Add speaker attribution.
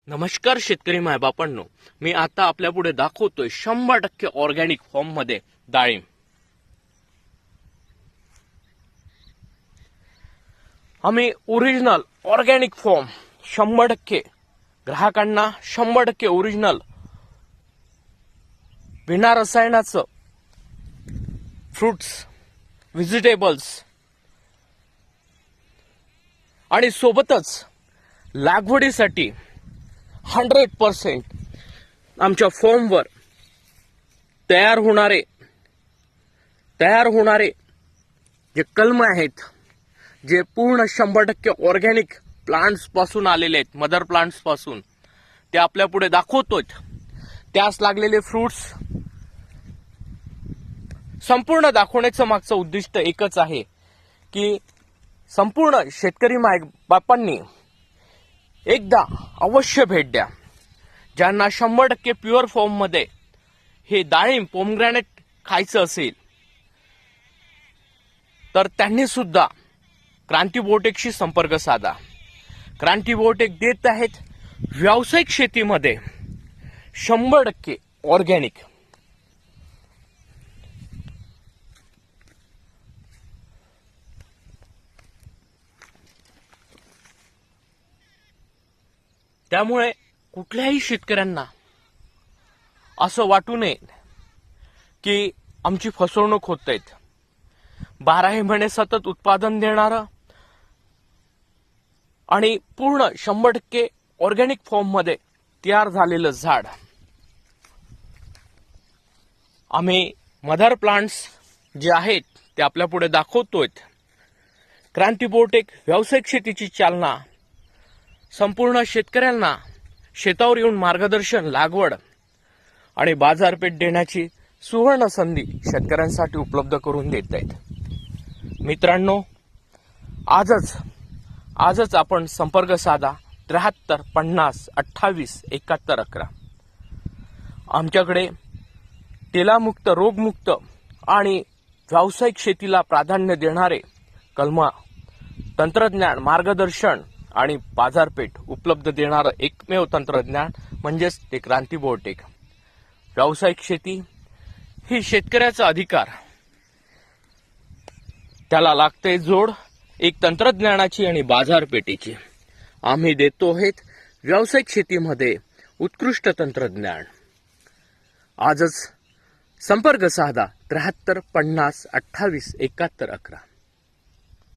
Speaker 1: नमस्कार शेतकरी मायबापांनो, मी आता आपल्या पुढे दाखवतोय 100% ऑर्गॅनिक फॉर्म मध्ये डाळिंब। आम्ही ओरिजिनल ऑर्गॅनिक फॉर्म 100% ग्राहकांना 100% ओरिजिनल बिना रसायनाचं फ्रुट्स, व्हेजिटेबल्स आणि सोबतच लागवडीसाठी 100% आमच्या फॉर्मवर तयार होणारे जे कलम आहेत, जे पूर्ण 100% ऑर्गॅनिक प्लांट्स पासून आलेले आहेत, मदर प्लांट्स पासून, ते आपल्या पुढे दाखवतोय। त्यास लागलेले फ्रुट्स संपूर्ण दाखवण्याचं मागचं उद्दिष्ट एकच आहे की संपूर्ण शेतकरी मायबापांनी एकदा अवश्य भेट द्या। ज्यांना 100% प्युअर फॉर्म मध्ये हे डाळिंब पोमग्रॅनेट खायचं असेल तर त्यांनी सुद्धा क्रांती बायोटेकशी संपर्क साधा। क्रांती बायोटेक देत आहेत व्यावसायिक शेतीमध्ये 100% ऑर्गॅनिक। त्यामुळे कुठल्याही शेतकऱ्यांना असं वाटू नये की आमची फसवणूक होते। 12 महिने सतत उत्पादन देणारं आणि पूर्ण 100% ऑर्गॅनिक फॉर्म मध्ये तयार झालेलं झाड आम्ही मदर प्लांट्स जे आहेत ते आपल्या पुढे दाखवतोय। क्रांती बायोटेक व्यावसायिक शेतीची चालना, संपूर्ण शेतकऱ्यांना शेतावर येऊन मार्गदर्शन, लागवड आणि बाजारपेठ देण्याची सुवर्ण संधी शेतकऱ्यांसाठी उपलब्ध करून देत आहेत। मित्रांनो, आजच आपण संपर्क साधा 73 50 28 71 11। आमच्याकडे तेलामुक्त, रोगमुक्त आणि व्यावसायिक शेतीला प्राधान्य देणारे कलम, तंत्रज्ञान, मार्गदर्शन आणि बाजारपेठ उपलब्ध देणारं एकमेव तंत्रज्ञान म्हणजेच ते क्रांती बायोटेक। व्यावसायिक शेती ही शेतकऱ्याचा अधिकार, त्याला लागते जोड एक तंत्रज्ञानाची आणि बाजारपेठेची। आम्ही देतो आहेत व्यावसायिक शेतीमध्ये उत्कृष्ट तंत्रज्ञान। आजच संपर्क साधा 73 50 28 71 11।